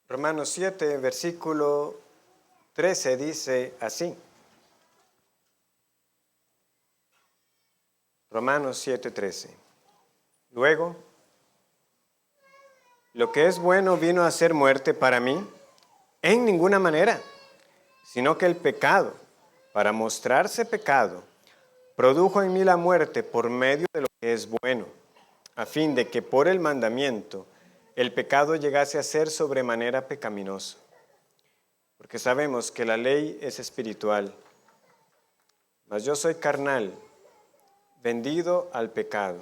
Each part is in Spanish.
Romanos 7, versículo 13 dice así. Romanos 7, 13. Luego, lo que es bueno vino a ser muerte para mí en ninguna manera, sino que el pecado, para mostrarse pecado, produjo en mí la muerte por medio de lo que es bueno, a fin de que por el mandamiento el pecado llegase a ser sobremanera pecaminoso. Porque sabemos que la ley es espiritual, mas yo soy carnal, vendido al pecado.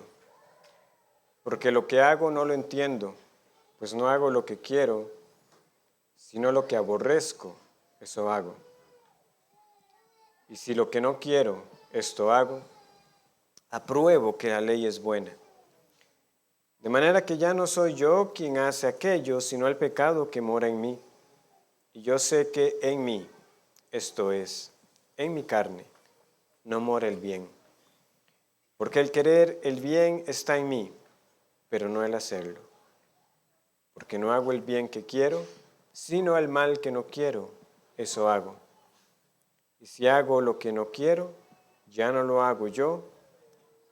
Porque lo que hago no lo entiendo, pues no hago lo que quiero, sino lo que aborrezco, eso hago. Y si lo que no quiero, esto hago, apruebo que la ley es buena. De manera que ya no soy yo quien hace aquello, sino el pecado que mora en mí. Y yo sé que en mí, esto es, en mi carne, no mora el bien. Porque el querer el bien está en mí, pero no el hacerlo. Porque no hago el bien que quiero, sino el mal que no quiero, eso hago. Y si hago lo que no quiero, ya no lo hago yo,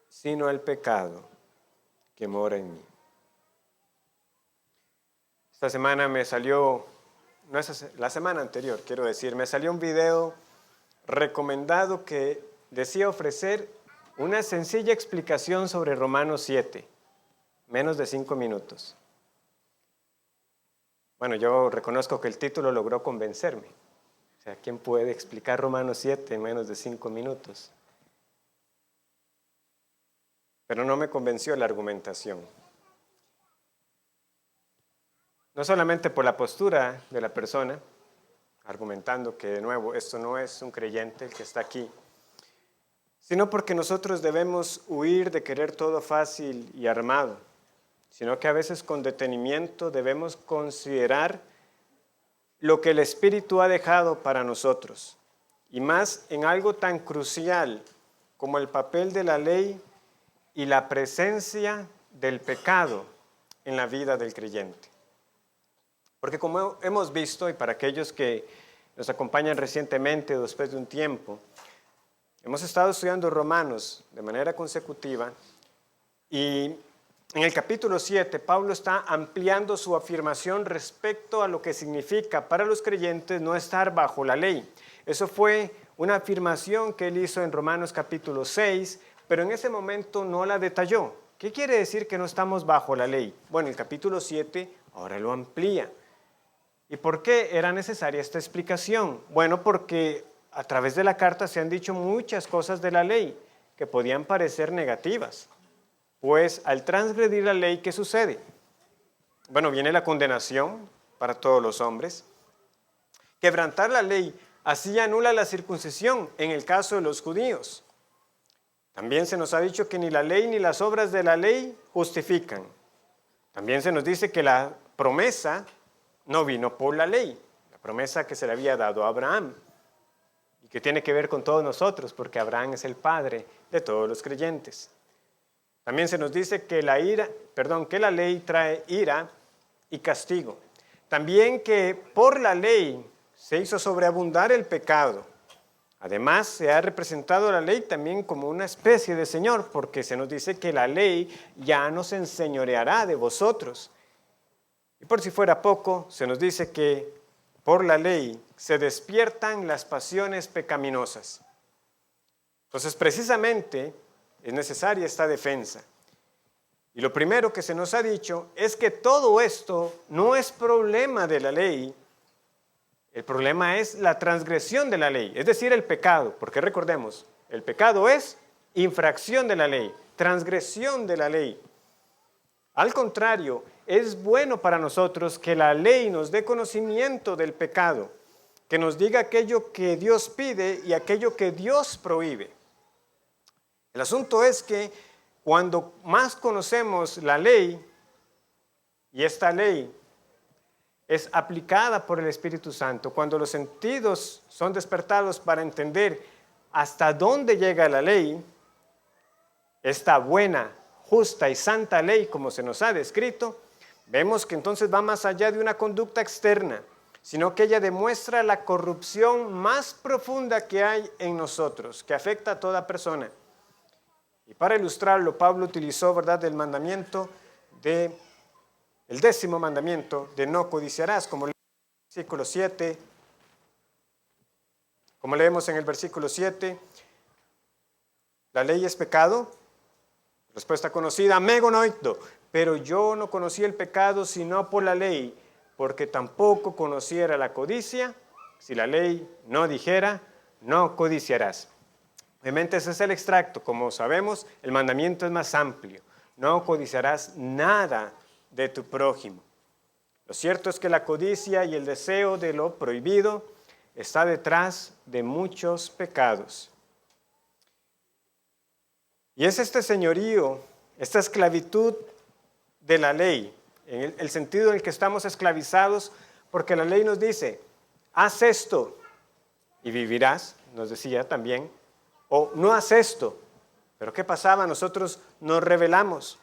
sino el pecado que mora en mí. Esta semana me salió, la semana anterior quiero decir, me salió un video recomendado que decía ofrecer una sencilla explicación sobre Romanos 7, menos de 5 minutos. Bueno, yo reconozco que el título logró convencerme. O sea, ¿quién puede explicar Romanos 7 en menos de 5 minutos? Pero no me convenció la argumentación. No solamente por la postura de la persona, argumentando que de nuevo esto no es un creyente el que está aquí, sino porque nosotros debemos huir de querer todo fácil y armado, sino que a veces con detenimiento debemos considerar lo que el Espíritu ha dejado para nosotros, y más en algo tan crucial como el papel de la ley y la presencia del pecado en la vida del creyente. Porque como hemos visto, y para aquellos que nos acompañan recientemente o después de un tiempo, hemos estado estudiando Romanos de manera consecutiva y en el capítulo 7 Pablo está ampliando su afirmación respecto a lo que significa para los creyentes no estar bajo la ley. Eso fue una afirmación que él hizo en Romanos capítulo 6, pero en ese momento no la detalló. ¿Qué quiere decir que no estamos bajo la ley? Bueno, el capítulo 7 ahora lo amplía. ¿Y por qué era necesaria esta explicación? Bueno, porque a través de la carta se han dicho muchas cosas de la ley que podían parecer negativas. Pues al transgredir la ley, ¿qué sucede? Bueno, viene la condenación para todos los hombres. Quebrantar la ley así anula la circuncisión en el caso de los judíos. También se nos ha dicho que ni la ley ni las obras de la ley justifican. También se nos dice que la promesa no vino por la ley, la promesa que se le había dado a Abraham y que tiene que ver con todos nosotros porque Abraham es el padre de todos los creyentes. También se nos dice que la ley trae ira y castigo. También que por la ley se hizo sobreabundar el pecado. Además, se ha representado la ley también como una especie de señor, porque se nos dice que la ley ya no se enseñoreará de vosotros. Y por si fuera poco, se nos dice que por la ley se despiertan las pasiones pecaminosas. Entonces, precisamente, es necesaria esta defensa. Y lo primero que se nos ha dicho es que todo esto no es problema de la ley, el problema es la transgresión de la ley, es decir, el pecado, porque recordemos, el pecado es infracción de la ley, transgresión de la ley. Al contrario, es bueno para nosotros que la ley nos dé conocimiento del pecado, que nos diga aquello que Dios pide y aquello que Dios prohíbe. El asunto es que cuando más conocemos la ley, y esta ley es aplicada por el Espíritu Santo, cuando los sentidos son despertados para entender hasta dónde llega la ley, esta buena, justa y santa ley, como se nos ha descrito, Vemos que entonces va más allá de una conducta externa, sino que ella demuestra la corrupción más profunda que hay en nosotros, que afecta a toda persona. Y para ilustrarlo, Pablo utilizó, ¿verdad?, el 10º mandamiento de no codiciarás, como leemos en el versículo 7. Como leemos en el versículo 7, ¿la ley es pecado? Respuesta conocida, me gonoito, pero yo no conocí el pecado sino por la ley, porque tampoco conociera la codicia, si la ley no dijera, no codiciarás. Obviamente ese es el extracto, como sabemos, el mandamiento es más amplio, no codiciarás nada de tu prójimo. Lo cierto es que la codicia y el deseo de lo prohibido está detrás de muchos pecados. Y es este señorío, esta esclavitud de la ley, en el sentido en el que estamos esclavizados, porque la ley nos dice, haz esto y vivirás, nos decía también, o no haz esto. Pero ¿qué pasaba? Nosotros nos rebelamos.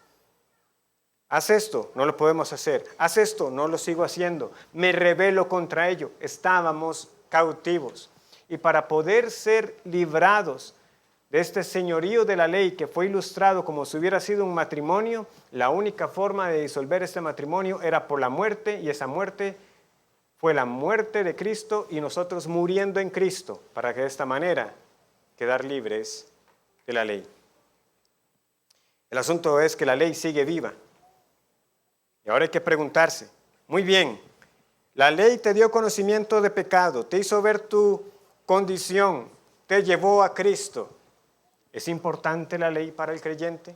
Haz esto, no lo podemos hacer. Haz esto, no lo sigo haciendo. Me rebelo contra ello. Estábamos cautivos. Y para poder ser librados de este señorío de la ley que fue ilustrado como si hubiera sido un matrimonio, la única forma de disolver este matrimonio era por la muerte, y esa muerte fue la muerte de Cristo y nosotros muriendo en Cristo, para que de esta manera quedar libres de la ley. El asunto es que la ley sigue viva. Y ahora hay que preguntarse, muy bien, la ley te dio conocimiento de pecado, te hizo ver tu condición, te llevó a Cristo. ¿Es importante la ley para el creyente?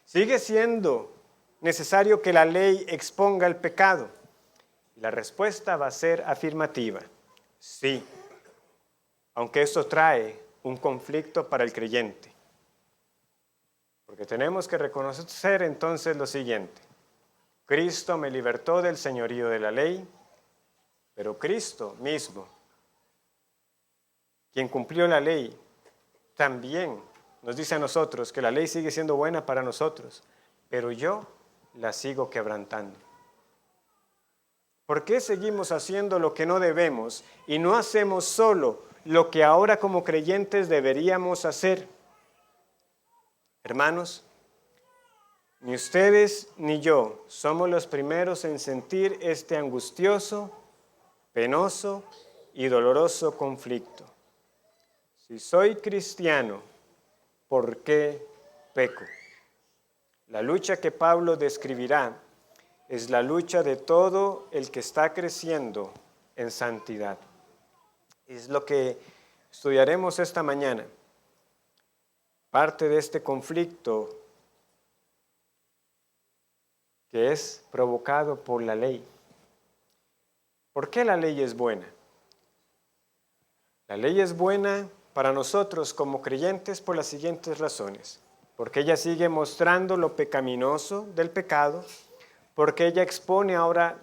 ¿Sigue siendo necesario que la ley exponga el pecado? Y la respuesta va a ser afirmativa, sí, aunque esto trae un conflicto para el creyente. Porque tenemos que reconocer entonces lo siguiente. Cristo me libertó del señorío de la ley, pero Cristo mismo, quien cumplió la ley, también nos dice a nosotros que la ley sigue siendo buena para nosotros, pero yo la sigo quebrantando. ¿Por qué seguimos haciendo lo que no debemos y no hacemos solo lo que ahora como creyentes deberíamos hacer? Hermanos, ni ustedes ni yo somos los primeros en sentir este angustioso, penoso y doloroso conflicto. Si soy cristiano, ¿por qué peco? La lucha que Pablo describirá es la lucha de todo el que está creciendo en santidad. Es lo que estudiaremos esta mañana. Parte de este conflicto que es provocado por la ley. ¿Por qué la ley es buena? La ley es buena para nosotros como creyentes por las siguientes razones. Porque ella sigue mostrando lo pecaminoso del pecado, porque ella expone ahora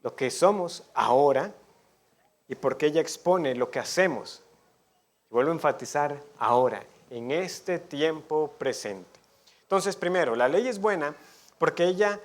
lo que somos ahora y porque ella expone lo que hacemos. Y vuelvo a enfatizar ahora, en este tiempo presente. Entonces, primero, la ley es buena porque ella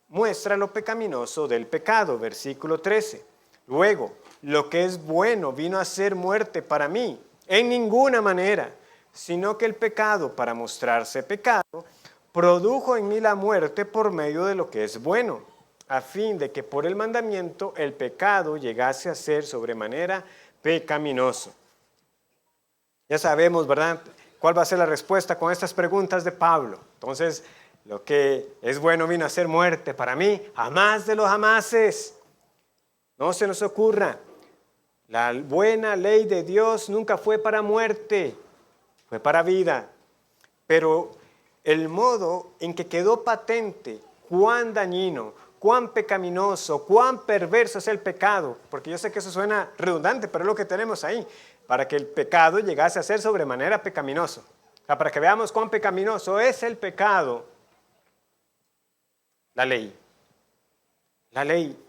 muestra lo pecaminoso del pecado, versículo 13. Luego, lo que es bueno vino a ser muerte para mí, en ninguna manera, sino que el pecado, para mostrarse pecado, produjo en mí la muerte por medio de lo que es bueno, a fin de que por el mandamiento el pecado llegase a ser sobremanera pecaminoso. Ya sabemos, ¿verdad?, cuál va a ser la respuesta con estas preguntas de Pablo. Entonces, lo que es bueno vino a ser muerte para mí, jamás de los jamases. No se nos ocurra, la buena ley de Dios nunca fue para muerte, fue para vida. Pero el modo en que quedó patente cuán dañino, cuán pecaminoso, cuán perverso es el pecado, porque yo sé que eso suena redundante, pero es lo que tenemos ahí, para que el pecado llegase a ser sobremanera pecaminoso. O sea, para que veamos cuán pecaminoso es el pecado. La ley. La ley.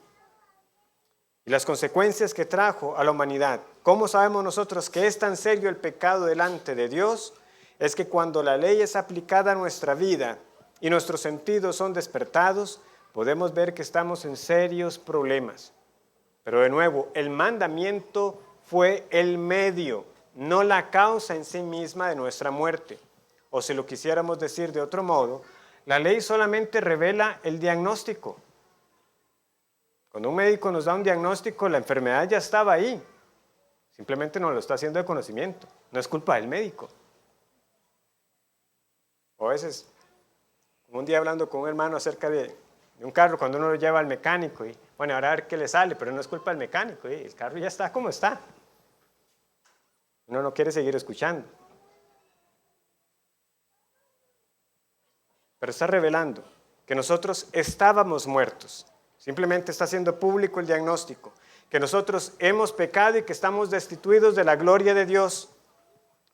Y las consecuencias que trajo a la humanidad. ¿Cómo sabemos nosotros que es tan serio el pecado delante de Dios? Es que cuando la ley es aplicada a nuestra vida y nuestros sentidos son despertados, podemos ver que estamos en serios problemas. Pero de nuevo, el mandamiento fue el medio, no la causa en sí misma de nuestra muerte. O si lo quisiéramos decir de otro modo, la ley solamente revela el diagnóstico. Cuando un médico nos da un diagnóstico, la enfermedad ya estaba ahí. Simplemente nos lo está haciendo de conocimiento. No es culpa del médico. O a veces, como un día hablando con un hermano acerca de un carro, cuando uno lo lleva al mecánico, y bueno, ahora a ver qué le sale, pero no es culpa del mecánico, el carro ya está como está. Uno no quiere seguir escuchando. Pero está revelando que nosotros estábamos muertos. Simplemente está haciendo público el diagnóstico, que nosotros hemos pecado y que estamos destituidos de la gloria de Dios,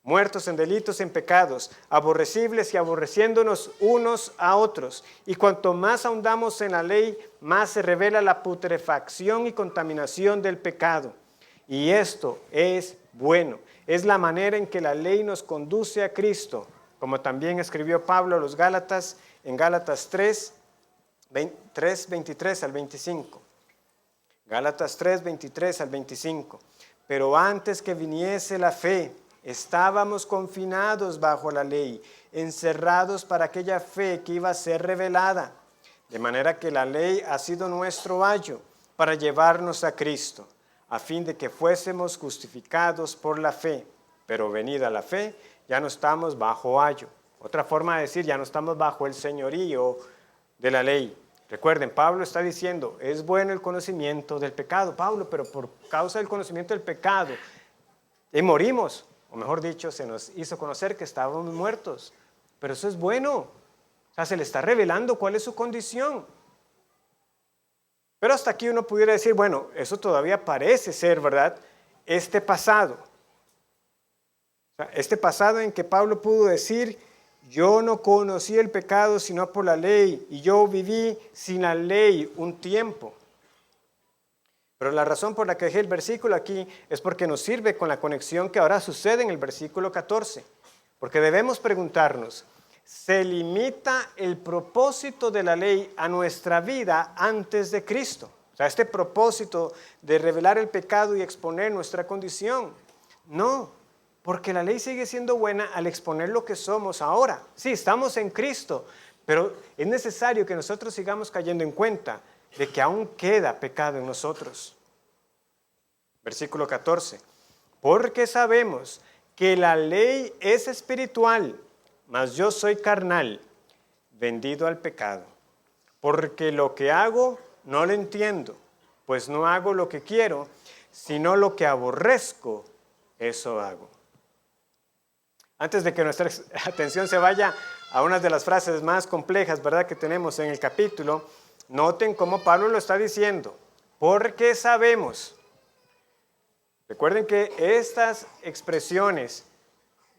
muertos en delitos y en pecados, aborrecibles y aborreciéndonos unos a otros. Y cuanto más ahondamos en la ley, más se revela la putrefacción y contaminación del pecado. Y esto es bueno. Es la manera en que la ley nos conduce a Cristo, como también escribió Pablo a los Gálatas en Gálatas 3, 23 al 25. Gálatas 3, 23 al 25. Pero antes que viniese la fe, estábamos confinados bajo la ley, encerrados para aquella fe que iba a ser revelada. De manera que la ley ha sido nuestro ayo para llevarnos a Cristo, a fin de que fuésemos justificados por la fe. Pero venida la fe, ya no estamos bajo ayo. Otra forma de decir, ya no estamos bajo el señorío de la ley. Recuerden, Pablo está diciendo, es bueno el conocimiento del pecado. Pablo, pero por causa del conocimiento del pecado, morimos. O mejor dicho, se nos hizo conocer que estábamos muertos. Pero eso es bueno. O sea, se le está revelando cuál es su condición. Pero hasta aquí uno pudiera decir, bueno, eso todavía parece ser, ¿verdad? Este pasado. O sea, este pasado en que Pablo pudo decir, yo no conocí el pecado sino por la ley, y yo viví sin la ley un tiempo. Pero la razón por la que dejé el versículo aquí es porque nos sirve con la conexión que ahora sucede en el versículo 14. Porque debemos preguntarnos, ¿se limita el propósito de la ley a nuestra vida antes de Cristo? O sea, este propósito de revelar el pecado y exponer nuestra condición. No, porque la ley sigue siendo buena al exponer lo que somos ahora. Sí, estamos en Cristo, pero es necesario que nosotros sigamos cayendo en cuenta de que aún queda pecado en nosotros. Versículo 14. Porque sabemos que la ley es espiritual, mas yo soy carnal, vendido al pecado. Porque lo que hago no lo entiendo, pues no hago lo que quiero, sino lo que aborrezco, eso hago. Antes de que nuestra atención se vaya a una de las frases más complejas, ¿verdad?, que tenemos en el capítulo, noten cómo Pablo lo está diciendo. Porque sabemos. Recuerden que estas expresiones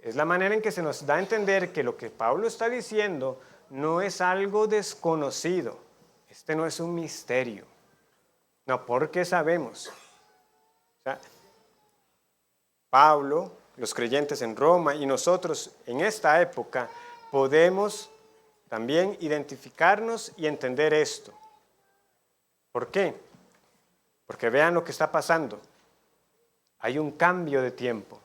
es la manera en que se nos da a entender que lo que Pablo está diciendo no es algo desconocido. Este no es un misterio. No, porque sabemos. O sea, Pablo, los creyentes en Roma y nosotros en esta época podemos también identificarnos y entender esto. ¿Por qué? Porque vean lo que está pasando. Hay un cambio de tiempo.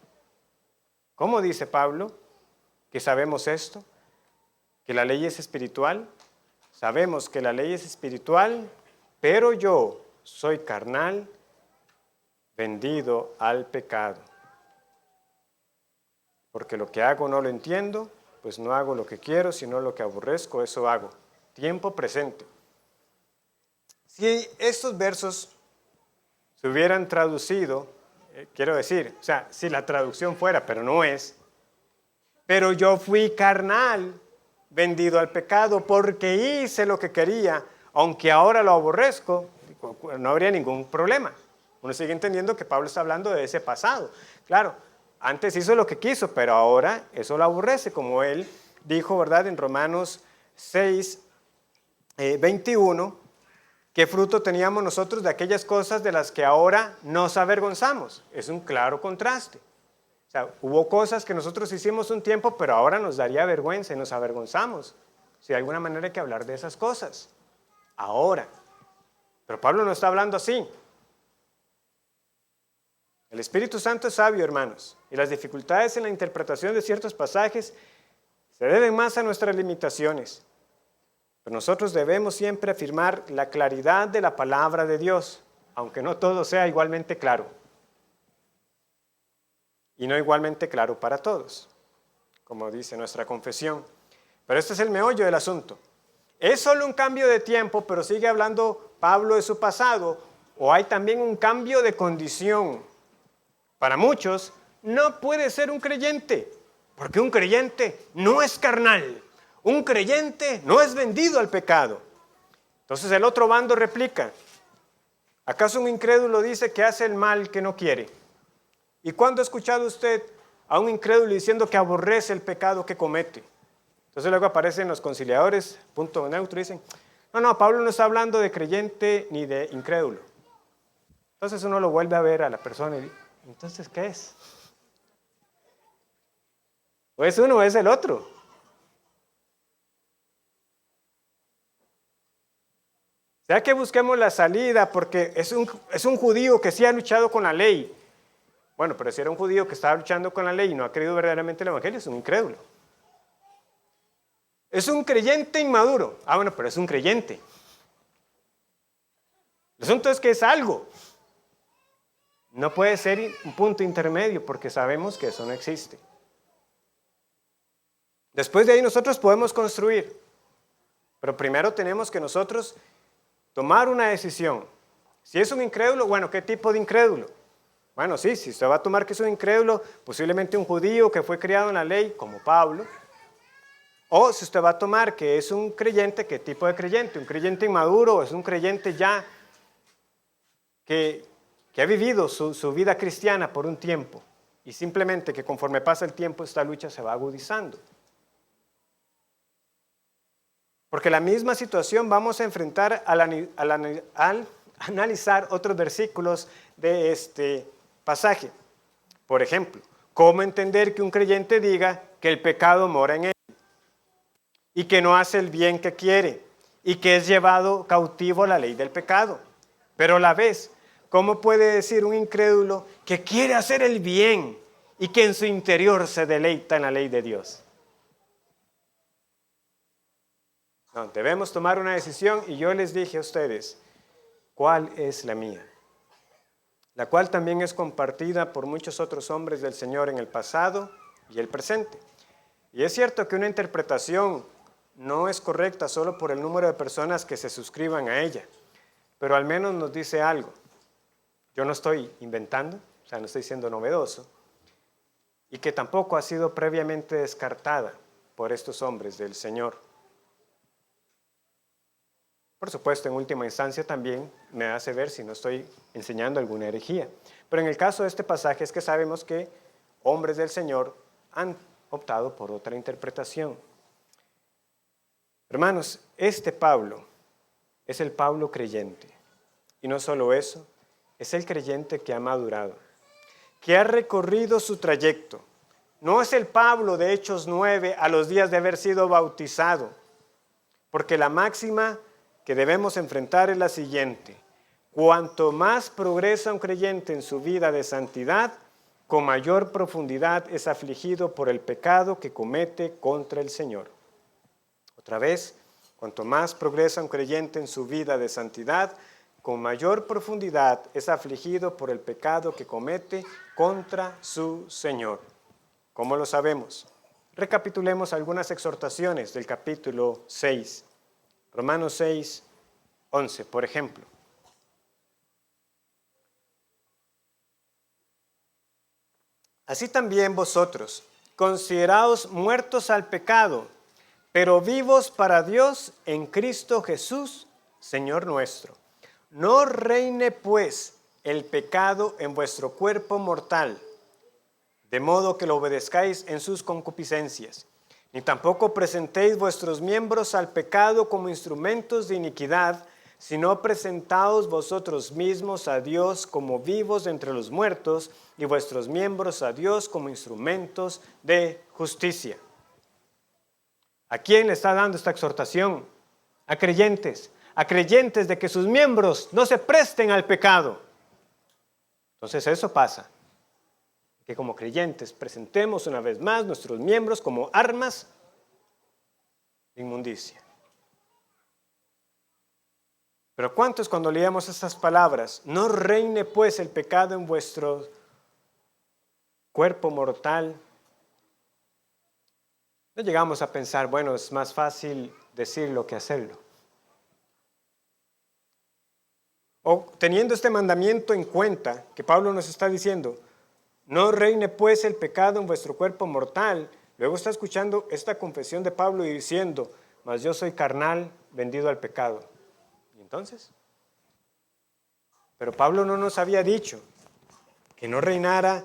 ¿Cómo dice Pablo que sabemos esto? ¿Que la ley es espiritual? Sabemos que la ley es espiritual, pero yo soy carnal, vendido al pecado. Porque lo que hago no lo entiendo, pues no hago lo que quiero, sino lo que aborrezco, eso hago. Tiempo presente. Si estos versos se hubieran traducido, quiero decir, o sea, si la traducción fuera, pero no es, pero yo fui carnal, vendido al pecado, porque hice lo que quería, aunque ahora lo aborrezco, no habría ningún problema. Uno sigue entendiendo que Pablo está hablando de ese pasado. Claro, antes hizo lo que quiso, pero ahora eso lo aborrece, como él dijo, ¿verdad?, en Romanos 6, 21, ¿qué fruto teníamos nosotros de aquellas cosas de las que ahora nos avergonzamos? Es un claro contraste. O sea, hubo cosas que nosotros hicimos un tiempo, pero ahora nos daría vergüenza y nos avergonzamos. Si de alguna manera hay que hablar de esas cosas. ahora. Pero Pablo no está hablando así. El Espíritu Santo es sabio, hermanos, y las dificultades en la interpretación de ciertos pasajes se deben más a nuestras limitaciones. Pero nosotros debemos siempre afirmar la claridad de la palabra de Dios, aunque no todo sea igualmente claro. Y no igualmente claro para todos, como dice nuestra confesión. Pero este es el meollo del asunto. ¿Es solo un cambio de tiempo, pero sigue hablando Pablo de su pasado, o hay también un cambio de condición? Para muchos, no puede ser un creyente, porque un creyente no es carnal. Un creyente no es vendido al pecado. Entonces el otro bando replica, ¿acaso un incrédulo dice que hace el mal que no quiere? ¿Y cuándo ha escuchado usted a un incrédulo diciendo que aborrece el pecado que comete? Entonces luego aparecen los conciliadores, punto neutro, y dicen, no, Pablo no está hablando de creyente ni de incrédulo. Entonces uno lo vuelve a ver a la persona y dice, ¿entonces qué es? ¿O es uno o es el otro? Sea que busquemos la salida porque es un judío que sí ha luchado con la ley. Bueno, pero si era un judío que estaba luchando con la ley y no ha creído verdaderamente el evangelio, es un incrédulo. Es un creyente inmaduro. Bueno, pero es un creyente. El asunto es que es algo. No puede ser un punto intermedio porque sabemos que eso no existe. Después de ahí nosotros podemos construir. Pero primero tenemos que nosotros tomar una decisión. Si es un incrédulo, bueno, ¿qué tipo de incrédulo? Bueno, sí, si usted va a tomar que es un incrédulo, posiblemente un judío que fue criado en la ley, como Pablo. O si usted va a tomar que es un creyente, ¿qué tipo de creyente? ¿Un creyente inmaduro o es un creyente ya que ha vivido su vida cristiana por un tiempo y simplemente que conforme pasa el tiempo esta lucha se va agudizando? Porque la misma situación vamos a enfrentar al analizar otros versículos de este pasaje. Por ejemplo, ¿cómo entender que un creyente diga que el pecado mora en él y que no hace el bien que quiere y que es llevado cautivo a la ley del pecado? Pero a la vez, ¿cómo puede decir un incrédulo que quiere hacer el bien y que en su interior se deleita en la ley de Dios? No, debemos tomar una decisión y yo les dije a ustedes, ¿cuál es la mía? La cual también es compartida por muchos otros hombres del Señor en el pasado y el presente. Y es cierto que una interpretación no es correcta solo por el número de personas que se suscriban a ella, pero al menos nos dice algo. Yo no estoy inventando, o sea, no estoy siendo novedoso, y que tampoco ha sido previamente descartada por estos hombres del Señor. Por supuesto, en última instancia también me hace ver si no estoy enseñando alguna herejía. Pero en el caso de este pasaje es que sabemos que hombres del Señor han optado por otra interpretación. Hermanos, este Pablo es el Pablo creyente. Y no solo eso, es el creyente que ha madurado, que ha recorrido su trayecto. No es el Pablo de Hechos 9 a los días de haber sido bautizado, porque la máxima que debemos enfrentar es la siguiente: cuanto más progresa un creyente en su vida de santidad, con mayor profundidad es afligido por el pecado que comete contra el Señor. Otra vez, cuanto más progresa un creyente en su vida de santidad, con mayor profundidad es afligido por el pecado que comete contra su Señor. ¿Cómo lo sabemos? Recapitulemos algunas exhortaciones del capítulo 6. Romanos 6, 11, por ejemplo. Así también vosotros, consideraos muertos al pecado, pero vivos para Dios en Cristo Jesús, Señor nuestro. No reine pues el pecado en vuestro cuerpo mortal, de modo que lo obedezcáis en sus concupiscencias. Ni tampoco presentéis vuestros miembros al pecado como instrumentos de iniquidad, sino presentaos vosotros mismos a Dios como vivos entre los muertos, y vuestros miembros a Dios como instrumentos de justicia. ¿A quién le está dando esta exhortación? A creyentes. a creyentes de que sus miembros no se presten al pecado. Entonces eso pasa, que como creyentes presentemos una vez más nuestros miembros como armas de inmundicia. Pero ¿cuántos cuando leíamos estas palabras, no reine pues el pecado en vuestro cuerpo mortal? No llegamos a pensar, bueno, es más fácil decirlo que hacerlo. O teniendo este mandamiento en cuenta, que Pablo nos está diciendo, no reine pues el pecado en vuestro cuerpo mortal. Luego está escuchando esta confesión de Pablo y diciendo, mas yo soy carnal, vendido al pecado. ¿Y entonces? Pero Pablo no nos había dicho que no reinara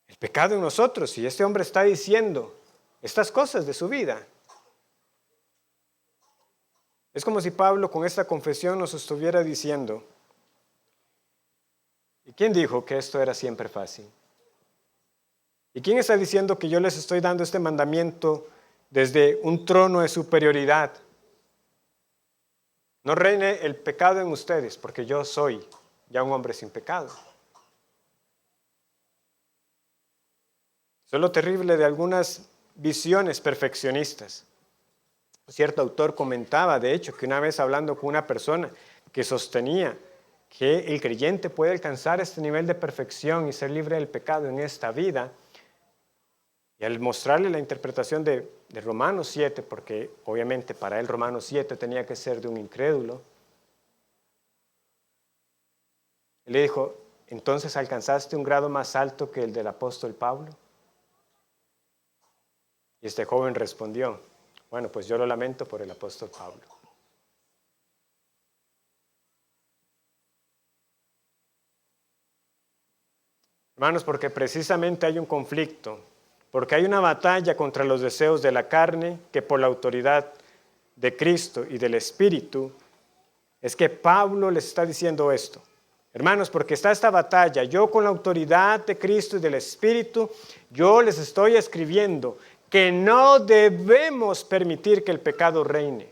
el pecado en nosotros, y este hombre está diciendo estas cosas de su vida. Es como si Pablo con esta confesión nos estuviera diciendo, ¿y quién dijo que esto era siempre fácil? ¿Y quién está diciendo que yo les estoy dando este mandamiento desde un trono de superioridad? No reine el pecado en ustedes, porque yo soy ya un hombre sin pecado. Eso es lo terrible de algunas visiones perfeccionistas. Cierto autor comentaba, de hecho, que una vez hablando con una persona que sostenía que el creyente puede alcanzar este nivel de perfección y ser libre del pecado en esta vida, y al mostrarle la interpretación de Romanos 7, porque obviamente para él Romanos 7 tenía que ser de un incrédulo, él le dijo, ¿entonces alcanzaste un grado más alto que el del apóstol Pablo? Y este joven respondió, bueno, pues yo lo lamento por el apóstol Pablo. Hermanos, porque precisamente hay un conflicto, porque hay una batalla contra los deseos de la carne, que por la autoridad de Cristo y del Espíritu, es que Pablo les está diciendo esto. Hermanos, porque está esta batalla, yo con la autoridad de Cristo y del Espíritu, yo les estoy escribiendo que no debemos permitir que el pecado reine.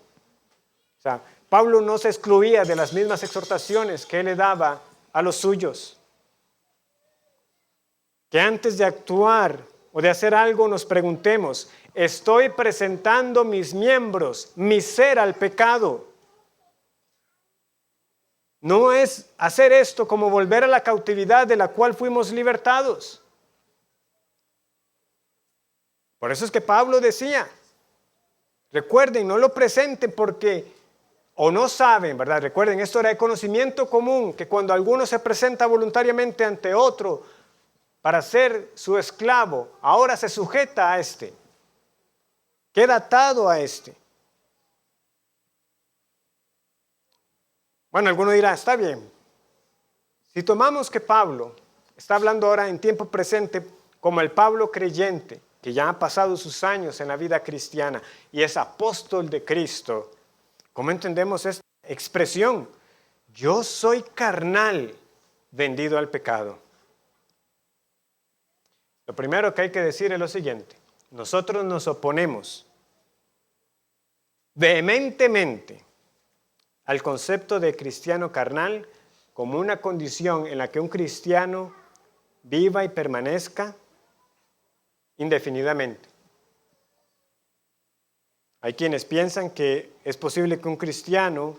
O sea, Pablo no se excluía de las mismas exhortaciones que él le daba a los suyos. Que antes de actuar o de hacer algo nos preguntemos, ¿estoy presentando mis miembros, mi ser al pecado? No es hacer esto como volver a la cautividad de la cual fuimos libertados. Por eso es que Pablo decía, recuerden, no lo presenten porque, o no saben, ¿verdad? Recuerden, esto era de conocimiento común, que cuando alguno se presenta voluntariamente ante otro para ser su esclavo, ahora se sujeta a este, queda atado a este. Bueno, alguno dirá, está bien. Si tomamos que Pablo está hablando ahora en tiempo presente como el Pablo creyente, que ya ha pasado sus años en la vida cristiana y es apóstol de Cristo, ¿cómo entendemos esta expresión? Yo soy carnal, vendido al pecado. Lo primero que hay que decir es lo siguiente, nosotros nos oponemos vehementemente al concepto de cristiano carnal como una condición en la que un cristiano viva y permanezca indefinidamente. Hay quienes piensan que es posible que un cristiano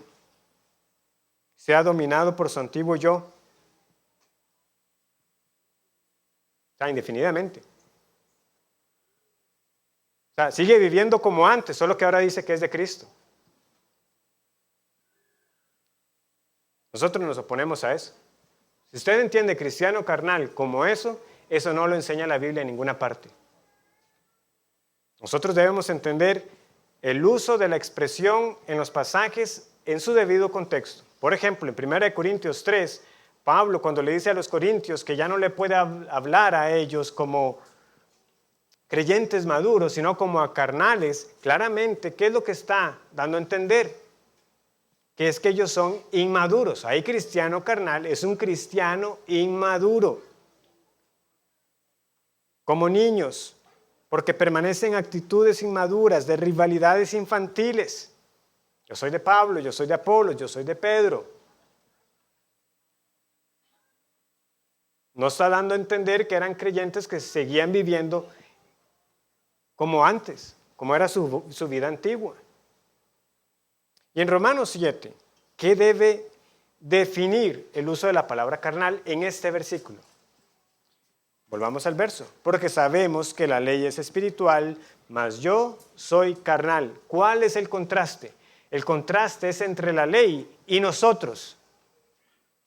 sea dominado por su antiguo yo, o sea, indefinidamente. O sea, sigue viviendo como antes, solo que ahora dice que es de Cristo. Nosotros nos oponemos a eso. Si usted entiende cristiano carnal como eso no lo enseña la Biblia en ninguna parte. Nosotros debemos entender el uso de la expresión en los pasajes en su debido contexto. Por ejemplo, en 1 Corintios 3, Pablo cuando le dice a los corintios que ya no le puede hablar a ellos como creyentes maduros, sino como a carnales, claramente, ¿qué es lo que está dando a entender? Que es que ellos son inmaduros. Ahí cristiano carnal es un cristiano inmaduro. Como niños, porque permanecen actitudes inmaduras, de rivalidades infantiles. Yo soy de Pablo, yo soy de Apolo, yo soy de Pedro. No está dando a entender que eran creyentes que seguían viviendo como antes, como era su vida antigua. Y en Romanos 7, ¿qué debe definir el uso de la palabra carnal en este versículo? Volvamos al verso. Porque sabemos que la ley es espiritual, mas yo soy carnal. ¿Cuál es el contraste? El contraste es entre la ley y nosotros.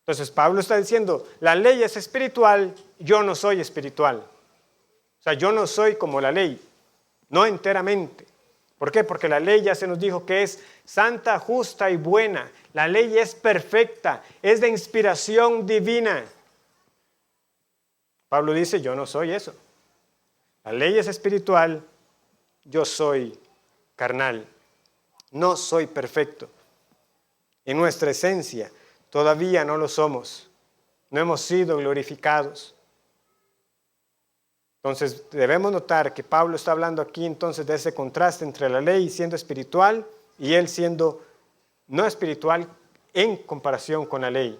Entonces Pablo está diciendo, la ley es espiritual, yo no soy espiritual. O sea, yo no soy como la ley, no enteramente. ¿Por qué? Porque la ley ya se nos dijo que es santa, justa y buena. La ley es perfecta, es de inspiración divina. Pablo dice, yo no soy eso. La ley es espiritual, yo soy carnal. No soy perfecto. En nuestra esencia todavía no lo somos. No hemos sido glorificados. Entonces debemos notar que Pablo está hablando aquí entonces de ese contraste entre la ley siendo espiritual y él siendo no espiritual en comparación con la ley.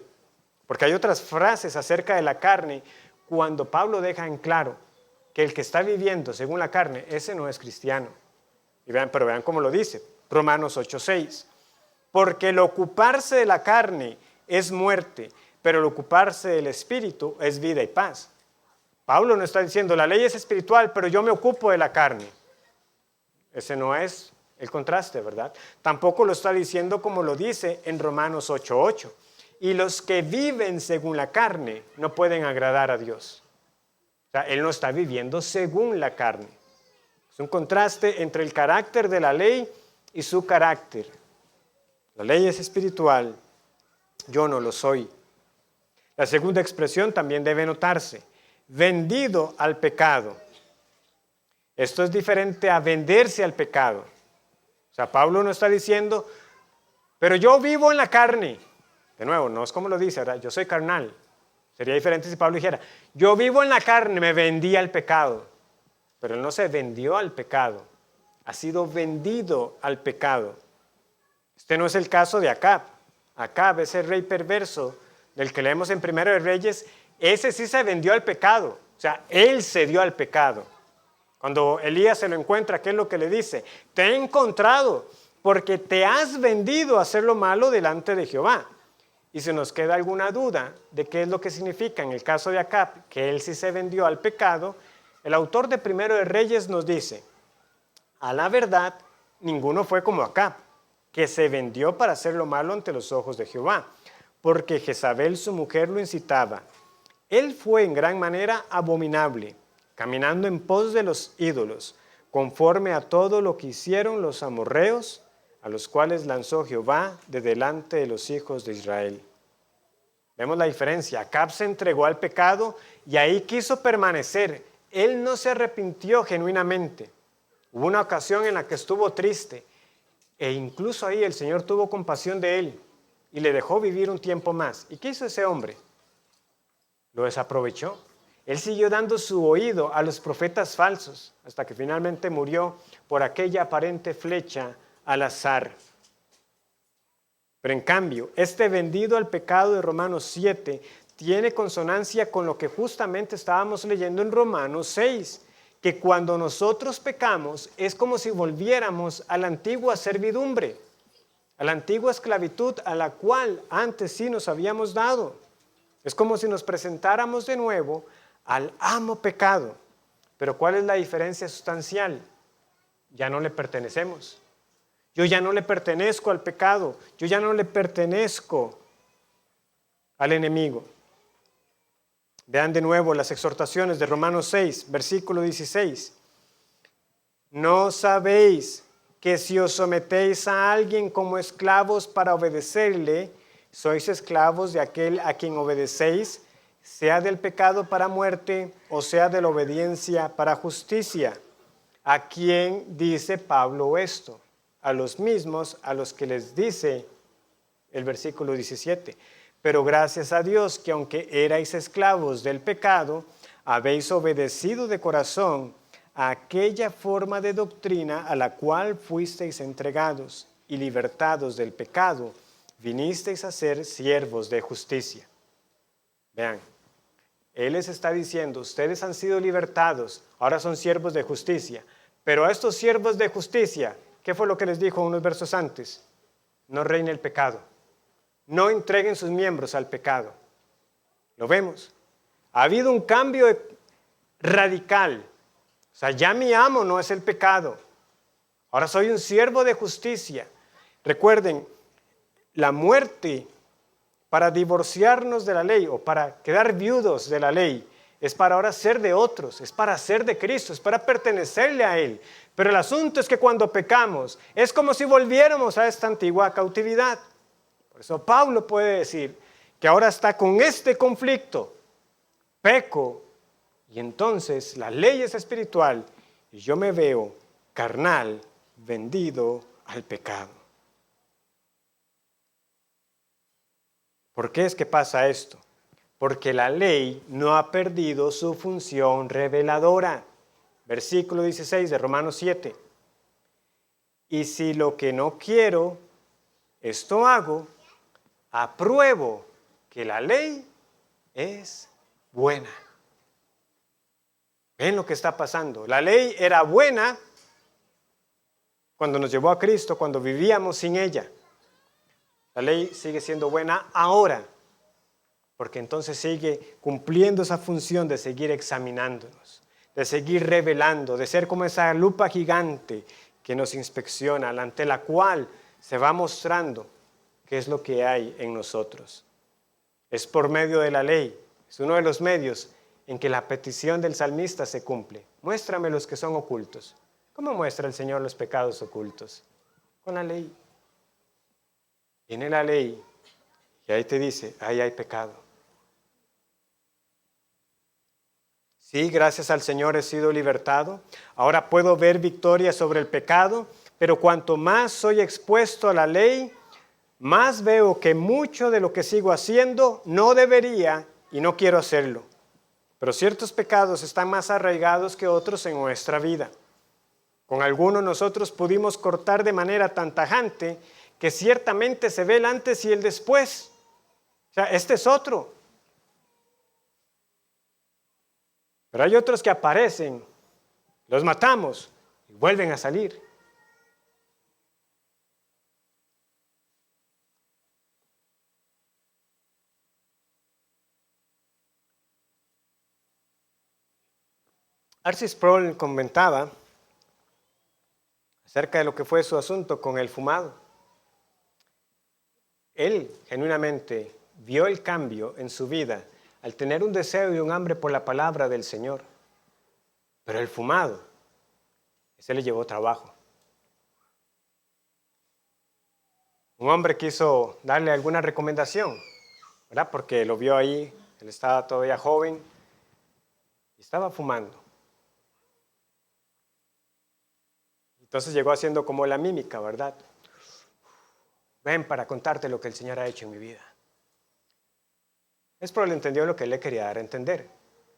Porque hay otras frases acerca de la carne cuando Pablo deja en claro que el que está viviendo según la carne, ese no es cristiano. Y vean, pero vean cómo lo dice, Romanos 8:6. Porque el ocuparse de la carne es muerte, pero el ocuparse del espíritu es vida y paz. Pablo no está diciendo, la ley es espiritual, pero yo me ocupo de la carne. Ese no es el contraste, ¿verdad? Tampoco lo está diciendo como lo dice en Romanos 8:8. Y los que viven según la carne no pueden agradar a Dios. O sea, él no está viviendo según la carne. Es un contraste entre el carácter de la ley y su carácter. La ley es espiritual, yo no lo soy. La segunda expresión también debe notarse. Vendido al pecado. Esto es diferente a venderse al pecado. O sea, Pablo no está diciendo, pero yo vivo en la carne. De nuevo, no es como lo dice, ¿verdad? Yo soy carnal. Sería diferente si Pablo dijera, yo vivo en la carne, me vendí al pecado. Pero él no se vendió al pecado. Ha sido vendido al pecado. Este no es el caso de Acab. Acab, ese rey perverso del que leemos en Primero de Reyes, ese sí se vendió al pecado. O sea, él se dio al pecado. Cuando Elías se lo encuentra, ¿qué es lo que le dice? Te he encontrado porque te has vendido a hacer lo malo delante de Jehová. Y si nos queda alguna duda de qué es lo que significa en el caso de Acab, que él sí se vendió al pecado, el autor de Primero de Reyes nos dice, a la verdad, ninguno fue como Acab, que se vendió para hacer lo malo ante los ojos de Jehová, porque Jezabel su mujer lo incitaba. Él fue en gran manera abominable, caminando en pos de los ídolos, conforme a todo lo que hicieron los amorreos, a los cuales lanzó Jehová de delante de los hijos de Israel. Vemos la diferencia. Acab se entregó al pecado y ahí quiso permanecer. Él no se arrepintió genuinamente. Hubo una ocasión en la que estuvo triste e incluso ahí el Señor tuvo compasión de él y le dejó vivir un tiempo más. ¿Y qué hizo ese hombre? Lo desaprovechó. Él siguió dando su oído a los profetas falsos hasta que finalmente murió por aquella aparente flecha al azar. Pero en cambio, este vendido al pecado de Romanos 7 tiene consonancia con lo que justamente estábamos leyendo en Romanos 6, que cuando nosotros pecamos es como si volviéramos a la antigua servidumbre, a la antigua esclavitud a la cual antes sí nos habíamos dado. Es como si nos presentáramos de nuevo al amo pecado. Pero ¿cuál es la diferencia sustancial? Ya no le pertenecemos. Yo ya no le pertenezco al pecado. Yo ya no le pertenezco al enemigo. Vean de nuevo las exhortaciones de Romanos 6, versículo 16. ¿No sabéis que si os sometéis a alguien como esclavos para obedecerle, sois esclavos de aquel a quien obedecéis, sea del pecado para muerte o sea de la obediencia para justicia? ¿A quién dice Pablo esto? A los mismos a los que les dice el versículo 17. Pero gracias a Dios que aunque erais esclavos del pecado, habéis obedecido de corazón a aquella forma de doctrina a la cual fuisteis entregados, y libertados del pecado, vinisteis a ser siervos de justicia. Vean, Él les está diciendo, ustedes han sido libertados, ahora son siervos de justicia. Pero a estos siervos de justicia, ¿qué fue lo que les dijo unos versos antes? No reine el pecado. No entreguen sus miembros al pecado. ¿Lo vemos? Ha habido un cambio radical. O sea, ya mi amo no es el pecado. Ahora soy un siervo de justicia. Recuerden, la muerte para divorciarnos de la ley o para quedar viudos de la ley es para ahora ser de otros, es para ser de Cristo, es para pertenecerle a Él. Pero el asunto es que cuando pecamos es como si volviéramos a esta antigua cautividad. Por eso Pablo puede decir que ahora está con este conflicto. Peco y entonces la ley es espiritual y yo me veo carnal, vendido al pecado. ¿Por qué es que pasa esto? Porque la ley no ha perdido su función reveladora. Versículo 16 de Romanos 7. Y si lo que no quiero, esto hago, apruebo que la ley es buena. ¿Ven lo que está pasando? La ley era buena cuando nos llevó a Cristo, cuando vivíamos sin ella. La ley sigue siendo buena ahora, porque entonces sigue cumpliendo esa función de seguir examinándonos, de seguir revelando, de ser como esa lupa gigante que nos inspecciona, ante la cual se va mostrando qué es lo que hay en nosotros. Es por medio de la ley, es uno de los medios en que la petición del salmista se cumple. Muéstrame los que son ocultos. ¿Cómo muestra el Señor los pecados ocultos? Con la ley. Viene la ley y ahí te dice, ahí hay pecado. Sí, gracias al Señor he sido libertado. Ahora puedo ver victoria sobre el pecado, pero cuanto más soy expuesto a la ley, más veo que mucho de lo que sigo haciendo no debería y no quiero hacerlo. Pero ciertos pecados están más arraigados que otros en nuestra vida. Con algunos nosotros pudimos cortar de manera tan tajante que ciertamente se ve el antes y el después. O sea, este es otro. Pero hay otros que aparecen, los matamos y vuelven a salir. R.C. Sproul comentaba acerca de lo que fue su asunto con el fumado. Él genuinamente vio el cambio en su vida al tener un deseo y un hambre por la palabra del Señor. Pero el fumado, ese le llevó trabajo. Un hombre quiso darle alguna recomendación, ¿verdad? Porque lo vio ahí, él estaba todavía joven y estaba fumando. Entonces llegó haciendo como la mímica, ¿verdad? Ven para contarte lo que el Señor ha hecho en mi vida. Sproul entendió lo que él le quería dar a entender.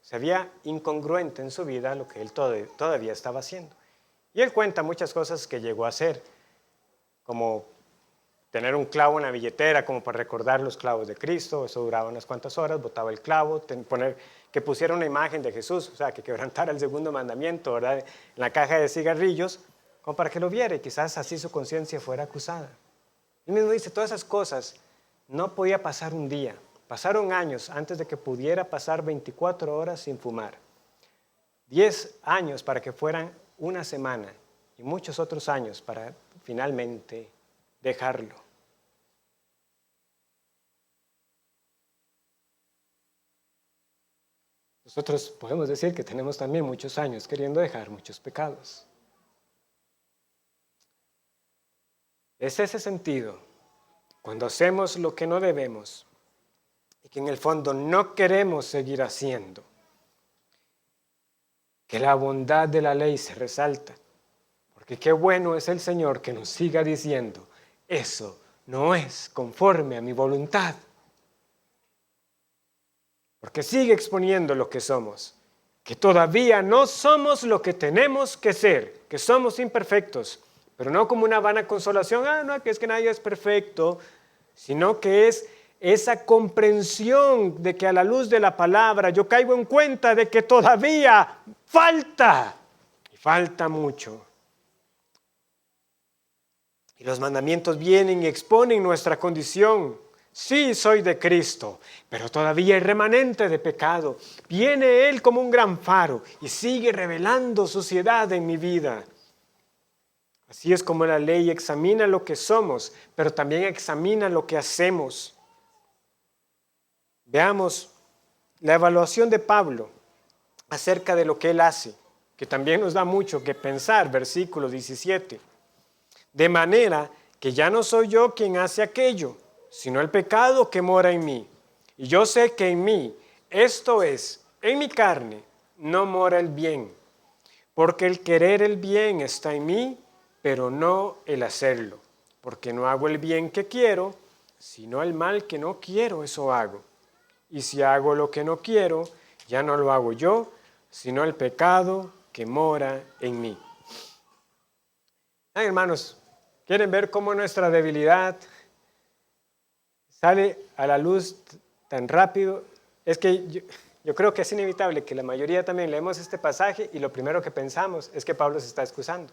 Se veía incongruente en su vida lo que él todavía estaba haciendo. Y él cuenta muchas cosas que llegó a hacer, como tener un clavo en la billetera como para recordar los clavos de Cristo. Eso duraba unas cuantas horas, botaba el clavo, que pusiera una imagen de Jesús, o sea, que quebrantara el segundo mandamiento, ¿verdad?, en la caja de cigarrillos, como para que lo viera y quizás así su conciencia fuera acusada. Él mismo dice, todas esas cosas no podía pasar un día. Pasaron años antes de que pudiera pasar 24 horas sin fumar. 10 años para que fueran una semana y muchos otros años para finalmente dejarlo. Nosotros podemos decir que tenemos también muchos años queriendo dejar muchos pecados. Es ese sentido, cuando hacemos lo que no debemos y que en el fondo no queremos seguir haciendo, que la bondad de la ley se resalta. Porque qué bueno es el Señor que nos siga diciendo, eso no es conforme a mi voluntad. Porque sigue exponiendo lo que somos, que todavía no somos lo que tenemos que ser, que somos imperfectos, Pero no como una vana consolación, no, que es que nadie es perfecto, sino que es esa comprensión de que a la luz de la palabra yo caigo en cuenta de que todavía falta, y falta mucho. Y los mandamientos vienen y exponen nuestra condición. Sí, soy de Cristo, pero todavía hay remanente de pecado. Viene Él como un gran faro y sigue revelando suciedad en mi vida. Así es como la ley examina lo que somos, pero también examina lo que hacemos. Veamos la evaluación de Pablo acerca de lo que él hace, que también nos da mucho que pensar, versículo 17. De manera que ya no soy yo quien hace aquello, sino el pecado que mora en mí. Y yo sé que en mí, esto es, en mi carne, no mora el bien. Porque el querer el bien está en mí, pero no el hacerlo. Porque no hago el bien que quiero, sino el mal que no quiero, eso hago. Y si hago lo que no quiero, ya no lo hago yo, sino el pecado que mora en mí. Hermanos, ¿quieren ver cómo nuestra debilidad sale a la luz tan rápido? Es que yo creo que es inevitable que la mayoría también leemos este pasaje y lo primero que pensamos es que Pablo se está excusando.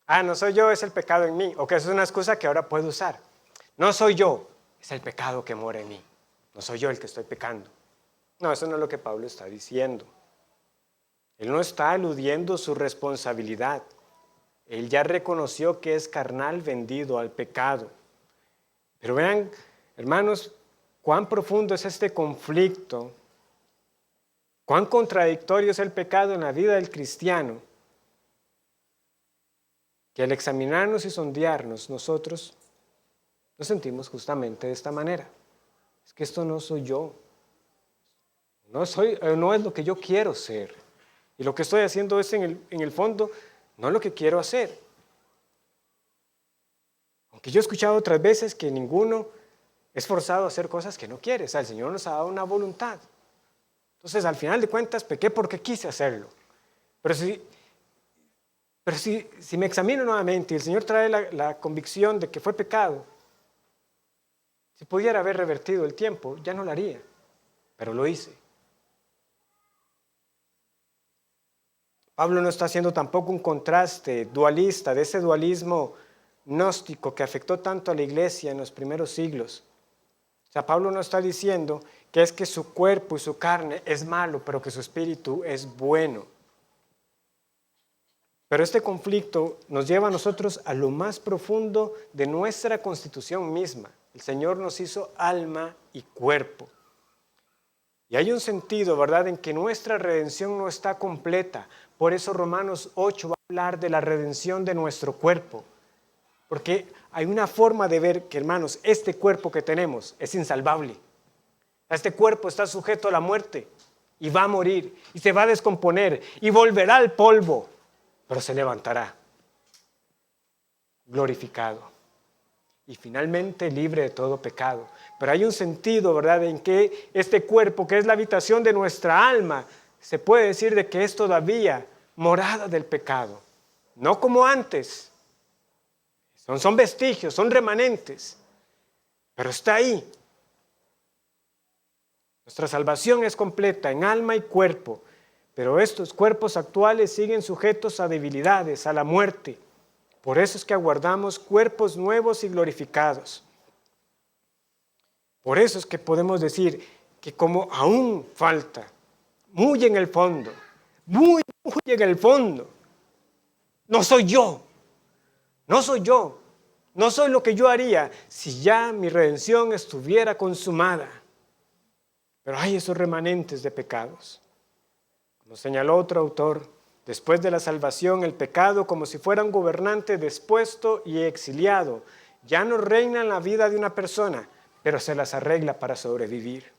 No soy yo, es el pecado en mí. O que eso es una excusa que ahora puedo usar. No soy yo, es el pecado que mora en mí. No soy yo el que estoy pecando. No, eso no es lo que Pablo está diciendo. Él no está eludiendo su responsabilidad. Él ya reconoció que es carnal vendido al pecado. Pero vean, hermanos, cuán profundo es este conflicto, cuán contradictorio es el pecado en la vida del cristiano, que al examinarnos y sondearnos, nosotros nos sentimos justamente de esta manera. Es que esto no soy yo. No es lo que yo quiero ser. Y lo que estoy haciendo es, en el fondo, no lo que quiero hacer. Aunque yo he escuchado otras veces que ninguno es forzado a hacer cosas que no quiere. O sea, el Señor nos ha dado una voluntad. Entonces, al final de cuentas, pequé porque quise hacerlo. Pero si me examino nuevamente y el Señor trae la convicción de que fue pecado, si pudiera haber revertido el tiempo, ya no lo haría. Pero lo hice. Pablo no está haciendo tampoco un contraste dualista de ese dualismo gnóstico que afectó tanto a la iglesia en los primeros siglos. O sea, Pablo no está diciendo que es que su cuerpo y su carne es malo, pero que su espíritu es bueno. Pero este conflicto nos lleva a nosotros a lo más profundo de nuestra constitución misma. El Señor nos hizo alma y cuerpo. Y hay un sentido, ¿verdad?, en que nuestra redención no está completa. Por eso Romanos 8 va a hablar de la redención de nuestro cuerpo. Porque hay una forma de ver que, hermanos, este cuerpo que tenemos es insalvable. Este cuerpo está sujeto a la muerte y va a morir y se va a descomponer y volverá al polvo, pero se levantará glorificado y finalmente libre de todo pecado. Pero hay un sentido, ¿verdad?, en que este cuerpo, que es la habitación de nuestra alma, se puede decir de que es todavía morada del pecado. No como antes. Son vestigios, son remanentes, pero está ahí. Nuestra salvación es completa en alma y cuerpo, pero estos cuerpos actuales siguen sujetos a debilidades, a la muerte. Por eso es que aguardamos cuerpos nuevos y glorificados. Por eso es que podemos decir que como aún falta, muy en el fondo, muy en el fondo, no soy yo. No soy yo, no soy lo que yo haría si ya mi redención estuviera consumada. Pero hay esos remanentes de pecados. Como señaló otro autor, después de la salvación, el pecado, como si fuera un gobernante despuesto y exiliado, ya no reina en la vida de una persona, pero se las arregla para sobrevivir.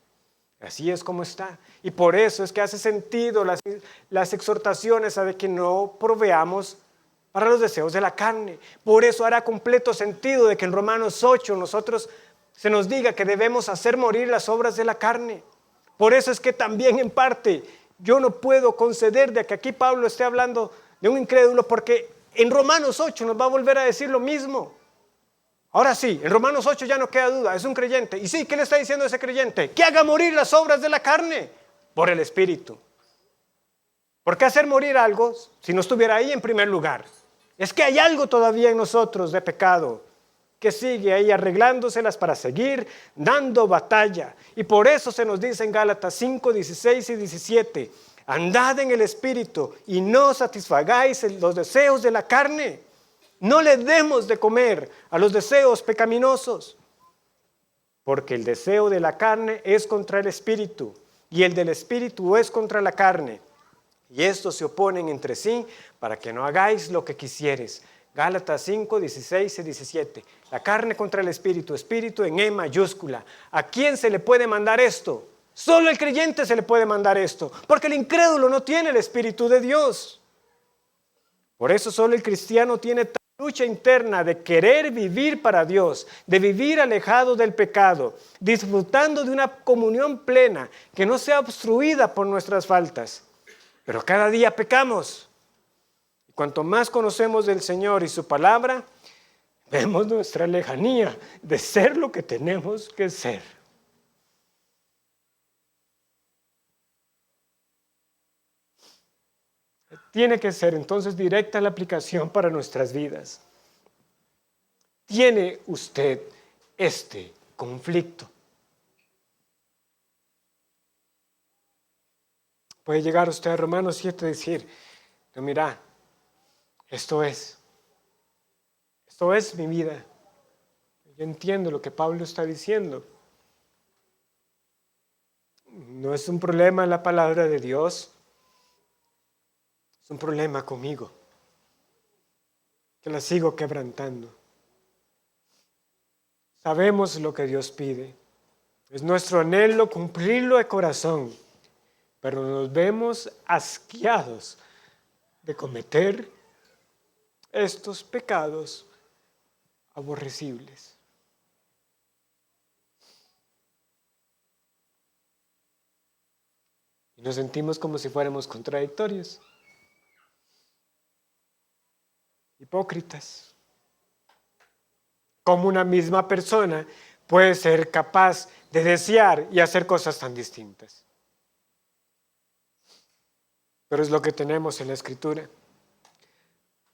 Así es como está. Y por eso es que hace sentido las exhortaciones a de que no proveamos para los deseos de la carne. Por eso hará completo sentido de que en Romanos 8 se nos diga que debemos hacer morir las obras de la carne. Por eso es que también en parte yo no puedo conceder de que aquí Pablo esté hablando de un incrédulo, porque en Romanos 8 nos va a volver a decir lo mismo. Ahora sí, en Romanos 8 ya no queda duda, es un creyente. Y sí, ¿qué le está diciendo ese creyente? Que haga morir las obras de la carne por el Espíritu. ¿Por qué hacer morir algo si no estuviera ahí en primer lugar? Es que hay algo todavía en nosotros de pecado que sigue ahí arreglándoselas para seguir dando batalla. Y por eso se nos dice en Gálatas 5, 16 y 17, andad en el Espíritu y no satisfagáis los deseos de la carne. No le demos de comer a los deseos pecaminosos, porque el deseo de la carne es contra el Espíritu y el del Espíritu es contra la carne. Y estos se oponen entre sí para que no hagáis lo que quisieres. Gálatas 5, 16 y 17. La carne contra el Espíritu, Espíritu en E mayúscula. ¿A quién se le puede mandar esto? Solo el creyente se le puede mandar esto, porque el incrédulo no tiene el Espíritu de Dios. Por eso solo el cristiano tiene lucha interna de querer vivir para Dios, de vivir alejado del pecado, disfrutando de una comunión plena que no sea obstruida por nuestras faltas. Pero cada día pecamos. Y cuanto más conocemos del Señor y su palabra, vemos nuestra lejanía de ser lo que tenemos que ser. Tiene que ser entonces directa la aplicación para nuestras vidas. ¿Tiene usted este conflicto? Puede llegar usted a Romanos 7 y decir, no, mira, esto es mi vida. Yo entiendo lo que Pablo está diciendo. No es un problema la palabra de Dios, es un problema conmigo, que la sigo quebrantando. Sabemos lo que Dios pide. Es nuestro anhelo cumplirlo de corazón, pero nos vemos asqueados de cometer estos pecados aborrecibles. Y nos sentimos como si fuéramos contradictorios, hipócritas. Como una misma persona puede ser capaz de desear y hacer cosas tan distintas. Pero es lo que tenemos en la Escritura.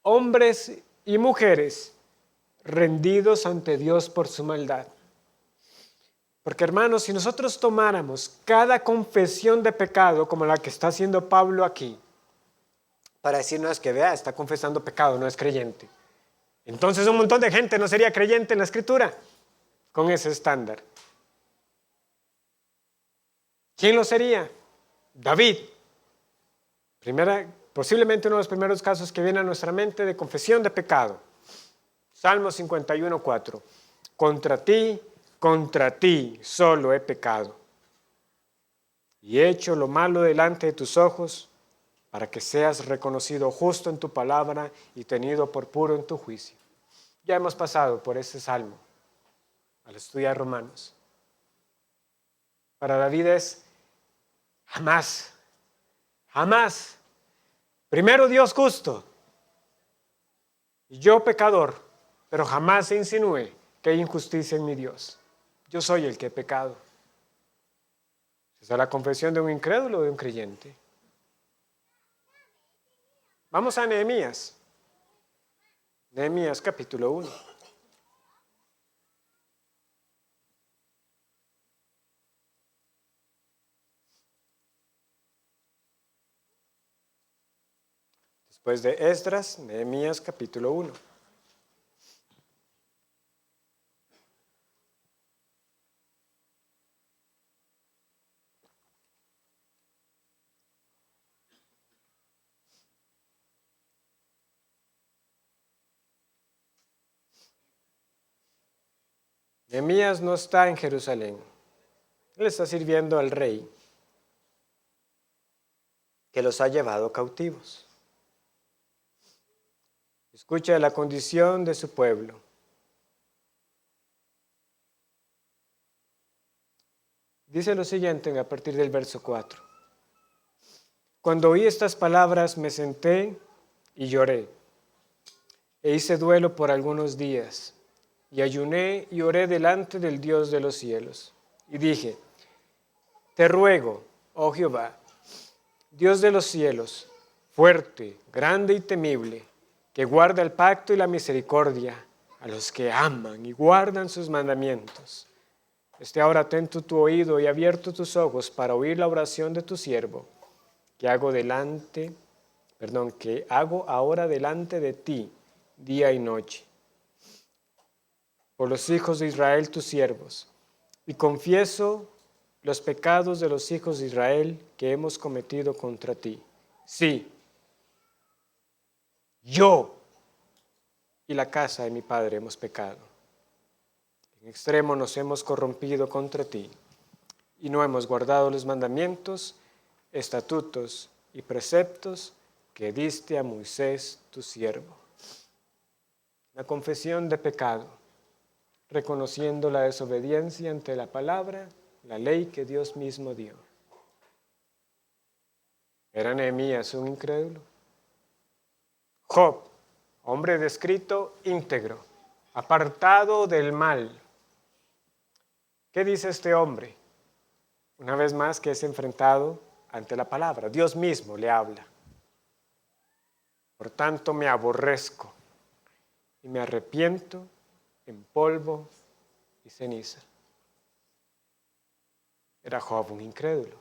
Hombres y mujeres rendidos ante Dios por su maldad. Porque hermanos, si nosotros tomáramos cada confesión de pecado como la que está haciendo Pablo aquí, para decirnos que vea, está confesando pecado, no es creyente. Entonces un montón de gente no sería creyente en la Escritura con ese estándar. ¿Quién lo sería? David. Posiblemente uno de los primeros casos que viene a nuestra mente de confesión de pecado. Salmo 51, 4. Contra ti solo he pecado y he hecho lo malo delante de tus ojos, para que seas reconocido justo en tu palabra y tenido por puro en tu juicio. Ya hemos pasado por ese salmo al estudiar Romanos. Para David es jamás. Primero Dios justo y yo pecador, pero jamás se insinúe que hay injusticia en mi Dios. Yo soy el que he pecado. ¿Esa es la confesión de un incrédulo o de un creyente? Vamos a Nehemías. Nehemías capítulo 1. Después de Esdras, Nehemías capítulo 1. Nehemías no está en Jerusalén. Él está sirviendo al rey que los ha llevado cautivos. Escucha la condición de su pueblo. Dice lo siguiente a partir del verso 4. Cuando oí estas palabras me senté y lloré. e hice duelo por algunos días, y ayuné y oré delante del Dios de los cielos. Y dije, te ruego, oh Jehová, Dios de los cielos, fuerte, grande y temible, que guarda el pacto y la misericordia a los que aman y guardan sus mandamientos. Esté ahora atento tu oído y abierto tus ojos para oír la oración de tu siervo, que hago ahora delante de ti, día y noche, por los hijos de Israel tus siervos, y confieso los pecados de los hijos de Israel que hemos cometido contra ti. Sí, yo y la casa de mi padre hemos pecado. En extremo nos hemos corrompido contra ti, y no hemos guardado los mandamientos, estatutos y preceptos que diste a Moisés tu siervo. La confesión de pecado, reconociendo la desobediencia ante la palabra, la ley que Dios mismo dio. ¿Era Nehemías un incrédulo? Job, hombre descrito íntegro, apartado del mal. ¿Qué dice este hombre? Una vez más que es enfrentado ante la palabra. Dios mismo le habla. Por tanto me aborrezco y me arrepiento en polvo y ceniza. Era Job un incrédulo.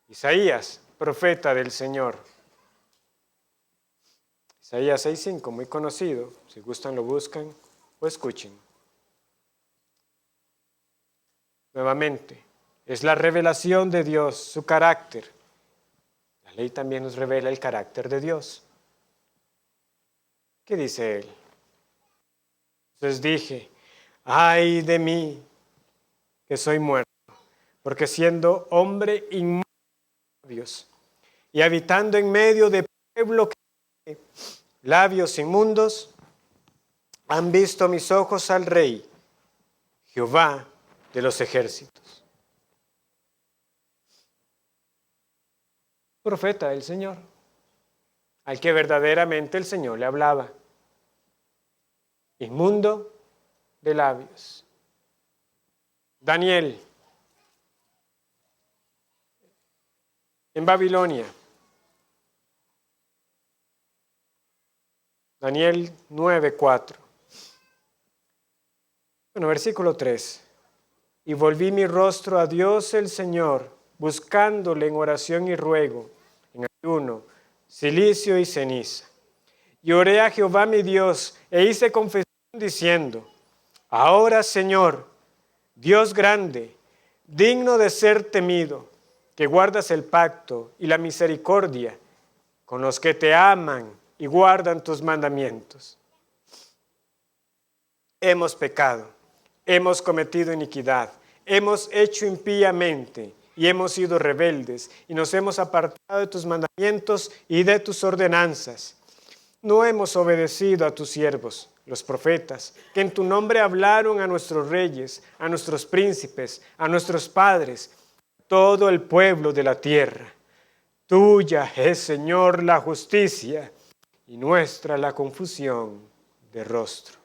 Isaías, profeta del Señor. Isaías 6:5, muy conocido. Si gustan lo buscan o escuchen. Nuevamente, es la revelación de Dios, su carácter. La ley también nos revela el carácter de Dios. ¿Qué dice él? Entonces dije, ay de mí, que soy muerto, porque siendo hombre inmundo de labios y habitando en medio de pueblo que tiene labios inmundos, han visto mis ojos al Rey, Jehová de los ejércitos. Profeta del Señor, al que verdaderamente el Señor le hablaba. Inmundo de labios. Daniel, en Babilonia. Daniel 9:4. Bueno, versículo 3. Y volví mi rostro a Dios el Señor, buscándole en oración y ruego, en ayuno, cilicio y ceniza. Y oré a Jehová mi Dios, e hice confesión diciendo, ahora Señor, Dios grande, digno de ser temido, que guardas el pacto y la misericordia con los que te aman y guardan tus mandamientos. Hemos pecado, hemos cometido iniquidad, hemos hecho impíamente y hemos sido rebeldes y nos hemos apartado de tus mandamientos y de tus ordenanzas. No hemos obedecido a tus siervos, los profetas, que en tu nombre hablaron a nuestros reyes, a nuestros príncipes, a nuestros padres, todo el pueblo de la tierra. Tuya es, Señor, la justicia y nuestra la confusión de rostro.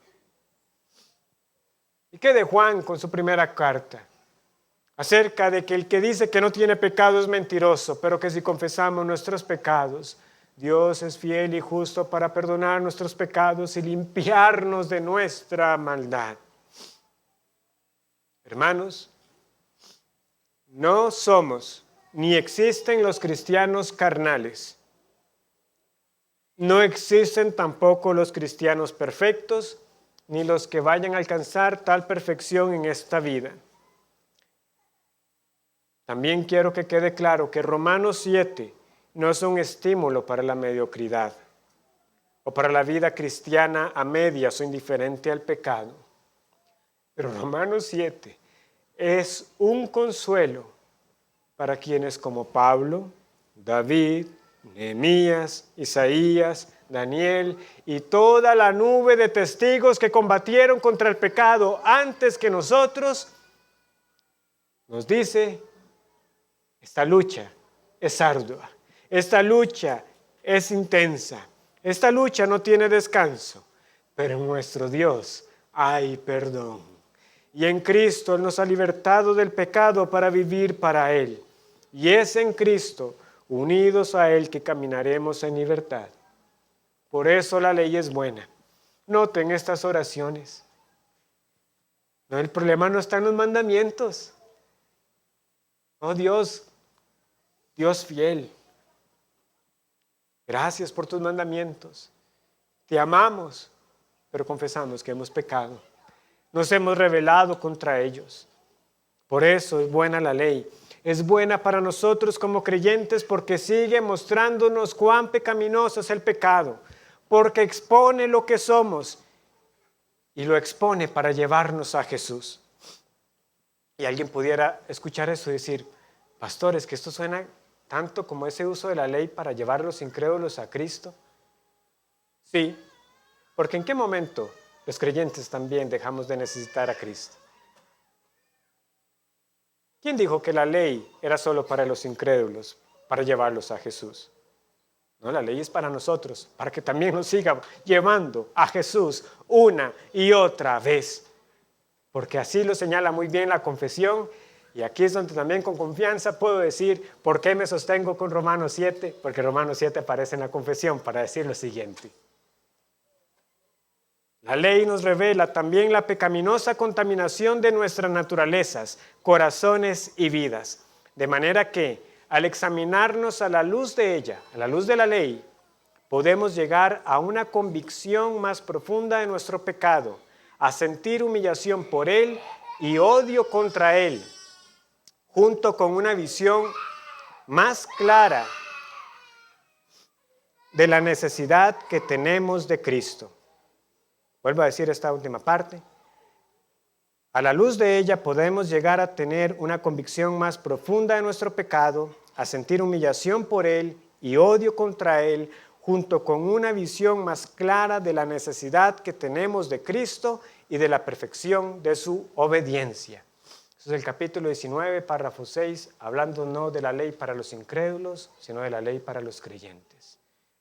¿Y qué de Juan con su primera carta? Acerca de que el que dice que no tiene pecado es mentiroso, pero que si confesamos nuestros pecados, Dios es fiel y justo para perdonar nuestros pecados y limpiarnos de nuestra maldad. Hermanos, no somos ni existen los cristianos carnales. No existen tampoco los cristianos perfectos, ni los que vayan a alcanzar tal perfección en esta vida. También quiero que quede claro que Romanos 7 no es un estímulo para la mediocridad o para la vida cristiana a medias o indiferente al pecado. Pero Romanos 7 es un consuelo para quienes como Pablo, David, Nehemías, Isaías, Daniel y toda la nube de testigos que combatieron contra el pecado antes que nosotros, nos dice, esta lucha es ardua, esta lucha es intensa, Esta lucha no tiene descanso, pero en nuestro Dios hay perdón. Y en Cristo Él nos ha libertado del pecado para vivir para Él. Y es en Cristo, unidos a Él, que caminaremos en libertad. Por eso la ley es buena. Noten estas oraciones. No, el problema no está en los mandamientos. Oh Dios, Dios fiel. Gracias por tus mandamientos. Te amamos, pero confesamos que hemos pecado. Nos hemos rebelado contra ellos. Por eso es buena la ley. Es buena para nosotros como creyentes porque sigue mostrándonos cuán pecaminoso es el pecado, porque expone lo que somos y lo expone para llevarnos a Jesús. Y alguien pudiera escuchar eso y decir, pastores, que esto suena tanto como ese uso de la ley para llevar a los incrédulos a Cristo. Sí, porque ¿en qué momento los creyentes también dejamos de necesitar a Cristo? ¿Quién dijo que la ley era solo para los incrédulos, para llevarlos a Jesús? No, la ley es para nosotros, para que también nos siga llevando a Jesús una y otra vez. Porque así lo señala muy bien la confesión. Y aquí es donde también con confianza puedo decir por qué me sostengo con Romanos 7, porque Romanos 7 aparece en la confesión para decir lo siguiente. La ley nos revela también la pecaminosa contaminación de nuestras naturalezas, corazones y vidas. De manera que, al examinarnos a la luz de ella, a la luz de la ley, podemos llegar a una convicción más profunda de nuestro pecado, a sentir humillación por él y odio contra él, junto con una visión más clara de la necesidad que tenemos de Cristo. Vuelvo a decir esta última parte. A la luz de ella podemos llegar a tener una convicción más profunda de nuestro pecado, a sentir humillación por él y odio contra él, junto con una visión más clara de la necesidad que tenemos de Cristo y de la perfección de su obediencia. Eso es el capítulo 19, párrafo 6, hablando no de la ley para los incrédulos, sino de la ley para los creyentes.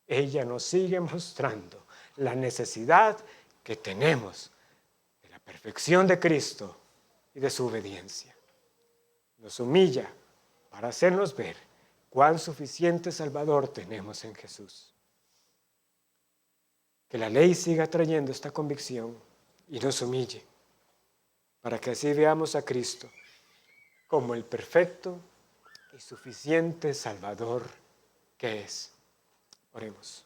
Ella nos sigue mostrando la necesidad que tenemos de la perfección de Cristo y de su obediencia. Nos humilla para hacernos ver cuán suficiente Salvador tenemos en Jesús. Que la ley siga trayendo esta convicción y nos humille, para que así veamos a Cristo como el perfecto y suficiente Salvador que es. Oremos.